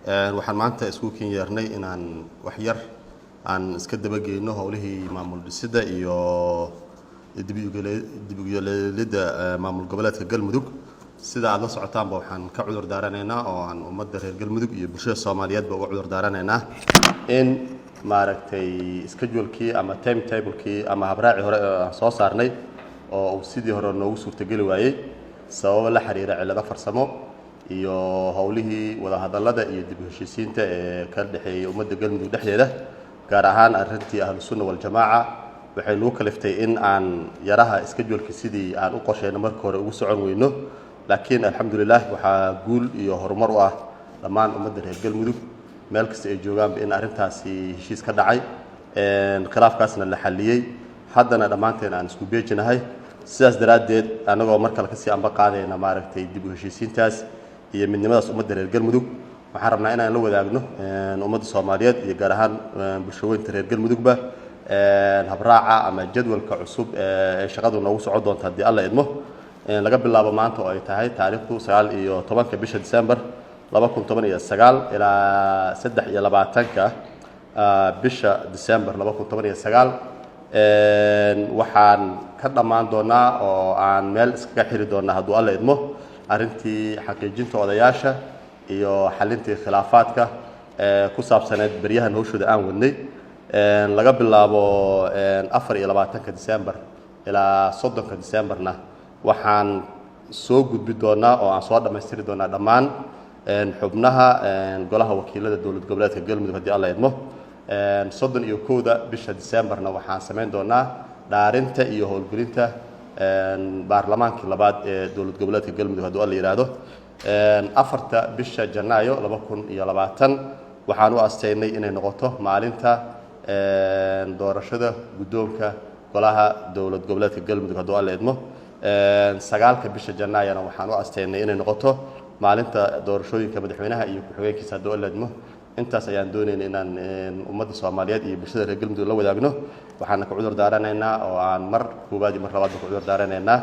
waxaan maanta isku keenyeernay inaan wax yar aan iska dabageyno howlihii maamul dhisida iyo dib-u-galeelida maamul goboleedka Galmudug sida aad la socotaanba waxaan ka cudur daaranaynaa oo aan ummadda reer Galmudug iyo bulshada Soomaaliyeed uga cudur daaranaynaa in maaragtay schedule-kii ama timetable-kii ama habraaci hore aan soo saarnay oo sidii hore noogu suurtageli waayay sabab la xiriira cilado farsamo iyo howlihii wada hadallada iyo dib u heshiisiinta ee ka dhaxeeyay ummadda Galmudug dhexdeeda gaar ahaan arrintii ahlus sunna wal jamaa waxay noo kaliftay in aan yaraha schedule-kii sidii aan u qorsheyno markii hore ugu socon weyno laakiin alxamdulillah waxaa guul iyo horumar u ah dhammaan ummadda reer Galmudug meel kasta ay joogaan in arrintaasi heshiis ka dhacay khilaafkaasna la xaliyay haddana dhammaanteen aan isku beejinahay sidaas daraadeed anagoo mar kale ka sii amba qaadayna maaragtay dib u heshiisiintaas iyo midnimadaas ummadda reer Galmudug waxaan rabnaa inaan la wadaagno ummadda Soomaaliyeed iyo gaar ahaan bulshooyinka reer Galmudugba habraaca ama jadwalka cusub ee shaqadu noogu socon doonta haddii Alla idmo laga bilaabo maanta oo ay tahay taariikhdu 19 bisha December 2019 ilaa 23 bisha December 2019 waxaan ka dhamaan doonaa oo aan meel iskaga xiri doonaa haddii Alla idmo arrintii xaqiijinta odayaasha iyo xalintii khilaafaadka ku saabsaneed baryahan hawshooda aan wadnay laga bilaabo 24 December ilaa 30 Decemberna waxaan soo gudbi doonaa oo aan soo dhameystiri doonaa dhammaan xubnaha golaha wakiilada dowlad goboleedka Galmudug haddii Alla idmo 31 bisha Decemberna waxaan sameyn doonaa dhaarinta iyo howlgelinta baarlamaankii labaad ee dowlad goboleedka Galmudug haddii Alla yiraahdo 4 bisha Janaayo 2020 waxaan u asteynay inay noqoto maalinta doorashada guddoonka golaha dowlad goboleedka Galmudug haddii Alla idmo 9 bisha Janaayana waxaan u asteynay inay noqoto maalinta doorashooyinka madaxweynaha iyo ku-xigeenkiisa haddii Alla idmo intaas ayaan doonaynaa inaan ummadda Soomaaliyeed iyo bulshada reer Galmudug la wadaagno waxaan ka cudur daaranaynaa oo aan mar koobaad iyo mar labaad ku cudur daaranaynaa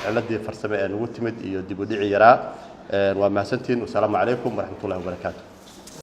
ciladii farsamo ee nagu timid iyo dib u dhici yaraa waa mahadsantiin wassalaamu calaykum waraxmatullaahi wabarakaatuh